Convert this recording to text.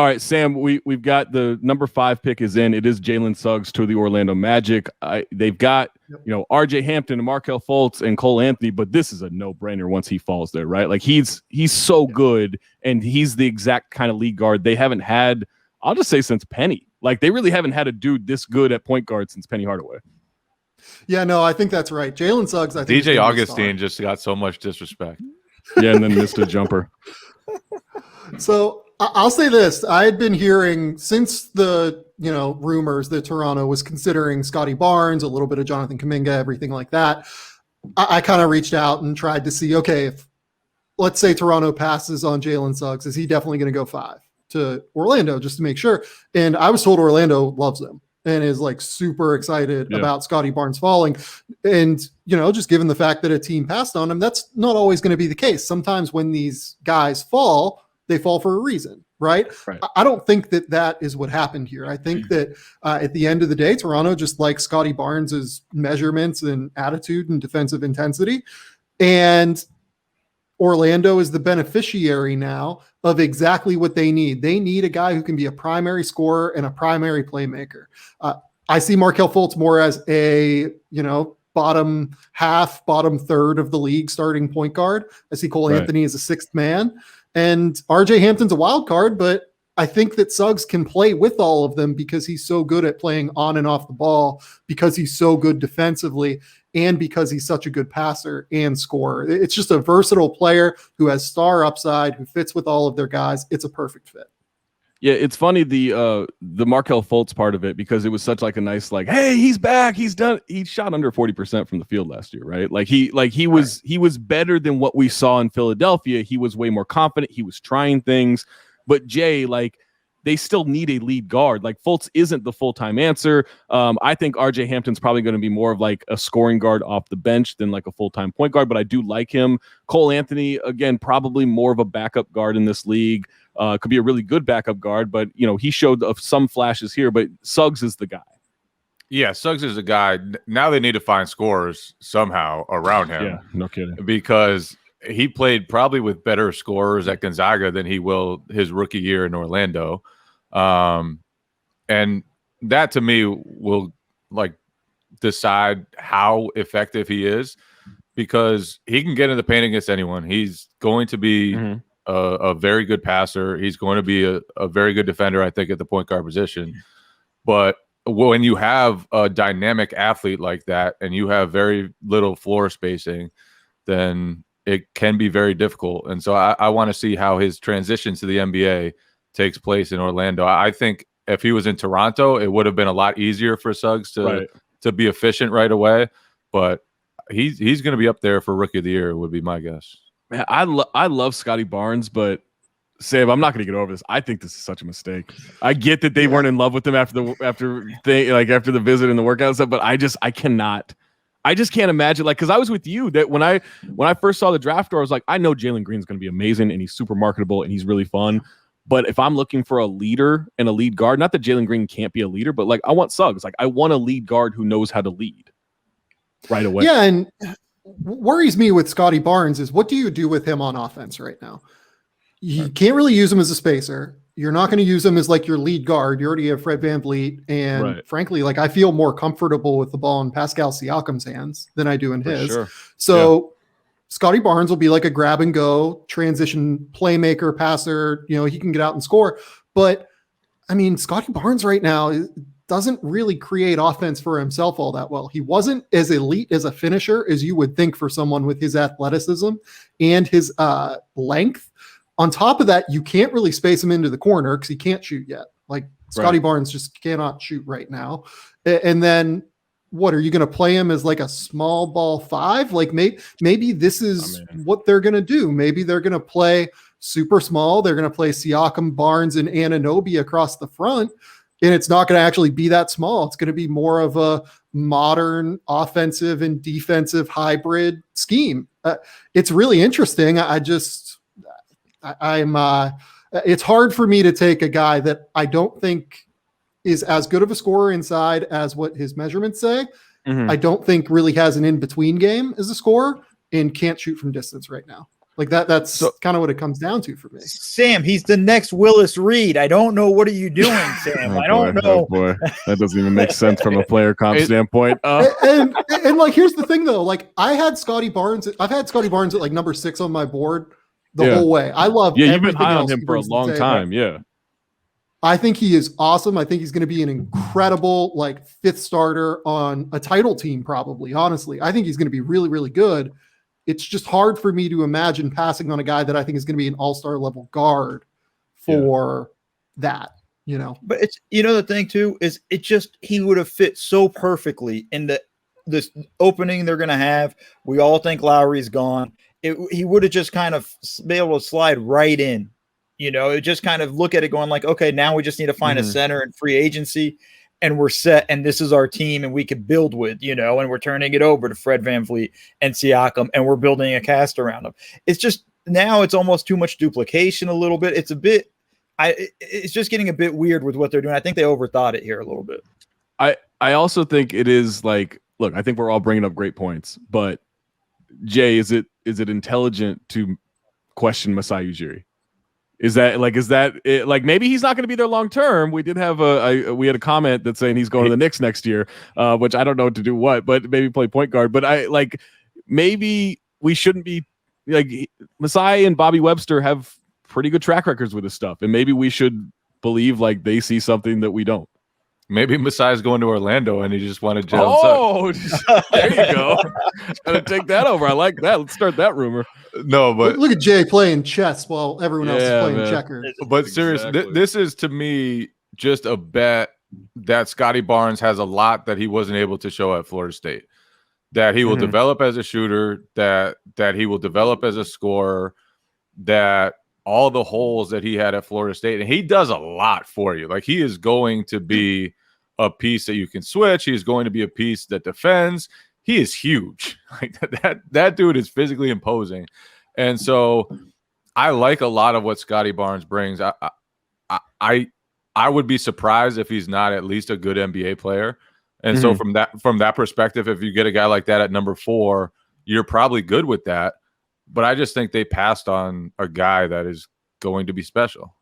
All right, Sam, we've got the number 5 pick is in. It is Jalen Suggs to the Orlando Magic. They've got, RJ Hampton and Markelle Fultz and Cole Anthony, but this is a no-brainer once he falls there, right? Like he's so good, and he's the exact kind of lead guard they haven't had, I'll just say, since Penny. Like they really haven't had a dude this good at point guard since Penny Hardaway. Yeah, no, I think that's right. Jalen Suggs, I think DJ Augustine just got so much disrespect. Yeah, and then missed a jumper. So I'll say this. I had been hearing since the, rumors that Toronto was considering Scottie Barnes, a little bit of Jonathan Kuminga, everything like that. I kind of reached out and tried to see, okay, if let's say Toronto passes on Jalen Suggs, is he definitely going to go 5 to Orlando just to make sure? And I was told Orlando loves him and is like super excited about Scottie Barnes falling. And, just given the fact that a team passed on him, that's not always going to be the case. Sometimes when these guys fall, they fall for a reason, right? I don't think that is what happened here. I think that at the end of the day, Toronto just likes Scottie Barnes' measurements and attitude and defensive intensity. And Orlando is the beneficiary now of exactly what they need. They need a guy who can be a primary scorer and a primary playmaker. I see Markelle Fultz more as a, bottom half, bottom third of the league starting point guard. I see Cole Anthony as a 6th man. And RJ Hampton's a wild card, but I think that Suggs can play with all of them because he's so good at playing on and off the ball, because he's so good defensively, and because he's such a good passer and scorer. It's just a versatile player who has star upside, who fits with all of their guys. It's a perfect fit. Yeah, it's funny the Markelle Fultz part of it, because it was such like a nice hey, he's back, he's done. He shot under 40% from the field last year, right? He was better than what we saw in Philadelphia. He was way more confident. He was trying things, but Jay, they still need a lead guard. Like Fultz isn't the full-time answer. I think RJ Hampton's probably going to be more of like a scoring guard off the bench than like a full-time point guard, but I do like him. Cole Anthony, again, probably more of a backup guard in this league. Could be a really good backup guard, but he showed some flashes here, but Suggs is the guy. Yeah, Suggs is the guy. Now they need to find scorers somehow around him. Yeah, no kidding. Because he played probably with better scorers at Gonzaga than he will his rookie year in Orlando. And that to me will decide how effective he is, because he can get in the paint against anyone. He's going to be a very good passer. He's going to be a very good defender, I think, at the point guard position. But when you have a dynamic athlete like that and you have very little floor spacing, then it can be very difficult. And so I want to see how his transition to the NBA takes place in Orlando. I think if he was in Toronto, it would have been a lot easier for Suggs to be efficient right away. But he's going to be up there for Rookie of the Year, would be my guess. Man, I love Scottie Barnes, but Sam, I'm not going to get over this. I think this is such a mistake. I get that they weren't in love with him after the visit and the workout and stuff, but I just can't imagine, because I was with you that when I first saw the draft door, I was like, I know Jalen Green's going to be amazing and he's super marketable and he's really fun. But if I'm looking for a leader and a lead guard, not that Jalen Green can't be a leader, but I want Suggs. I want a lead guard who knows how to lead right away. Yeah, and worries me with Scottie Barnes is, what do you do with him on offense right now? You can't really use him as a spacer. You're not going to use him as your lead guard. You already have Fred VanVleet. And frankly, I feel more comfortable with the ball in Pascal Siakam's hands than I do in his. Sure. So Scottie Barnes will be like a grab and go transition playmaker, passer. He can get out and score. But I mean, Scottie Barnes right now doesn't really create offense for himself all that well. He wasn't as elite as a finisher as you would think for someone with his athleticism and his length. On top of that, you can't really space him into the corner because he can't shoot yet. Scottie Barnes just cannot shoot right now. And then what are you going to play him as a small ball 5? Maybe this is what they're going to do. Maybe they're going to play super small. They're going to play Siakam, Barnes, and Anunoby across the front. And it's not going to actually be that small. It's going to be more of a modern offensive and defensive hybrid scheme. It's really interesting. It's hard for me to take a guy that I don't think is as good of a scorer inside as what his measurements say. I don't think really has an in-between game as a scorer and can't shoot from distance right now. Like that's kind of what it comes down to for me. Sam, he's the next Willis Reed. I don't know. What are you doing, Sam? I don't know. Oh boy, that doesn't even make sense from a player comp standpoint. And like, here's the thing though. Like, I've had Scottie Barnes at like number 6 on my board the whole way. I love. Yeah, you've been high on him for a long time. Yeah. I think he is awesome. I think he's going to be an incredible like 5th starter on a title team, probably. Honestly, I think he's going to be really, really good. It's just hard for me to imagine passing on a guy that I think is going to be an all-star level guard for that, you know. But it's, you know, the thing too is he would have fit so perfectly in this opening they're going to have. We all think Lowry's gone. He would have just kind of been able to slide right in. You know, it just kind of look at it going like, okay, now we just need to find a center in free agency and we're set. And this is our team and we could build with, you know, and we're turning it over to Fred VanVleet and Siakam and we're building a cast around them. It's just now it's almost too much duplication a little bit. It's a bit, it's just getting a bit weird with what they're doing. I think they overthought it here a little bit. I also think it is like, look, I think we're all bringing up great points, but Jay, is it intelligent to question Masai Ujiri? Is that it, like maybe he's not going to be there long term? We did have we had a comment that's saying he's going to the Knicks next year, which I don't know to do what, but maybe play point guard. But maybe we shouldn't be like Masai and Bobby Webster have pretty good track records with this stuff, and maybe we should believe like they see something that we don't. Maybe Masai's going to Orlando and he just wanted Jalen Suggs. Oh, there you go. Trying to take that over. I like that. Let's start that rumor. No, but look at Jay playing chess while everyone else is playing checkers. But seriously, this is to me just a bet that Scottie Barnes has a lot that he wasn't able to show at Florida State. That he will develop as a shooter, that he will develop as a scorer, that all the holes that he had at Florida State, and he does a lot for you. Like he is going to be a piece that you can switch. He's going to be a piece that defends. He is huge. Like that dude is physically imposing. And so I like a lot of what Scottie Barnes brings. I would be surprised if he's not at least a good NBA player. And so from that perspective, if you get a guy like that at number 4, you're probably good with that. But I just think they passed on a guy that is going to be special.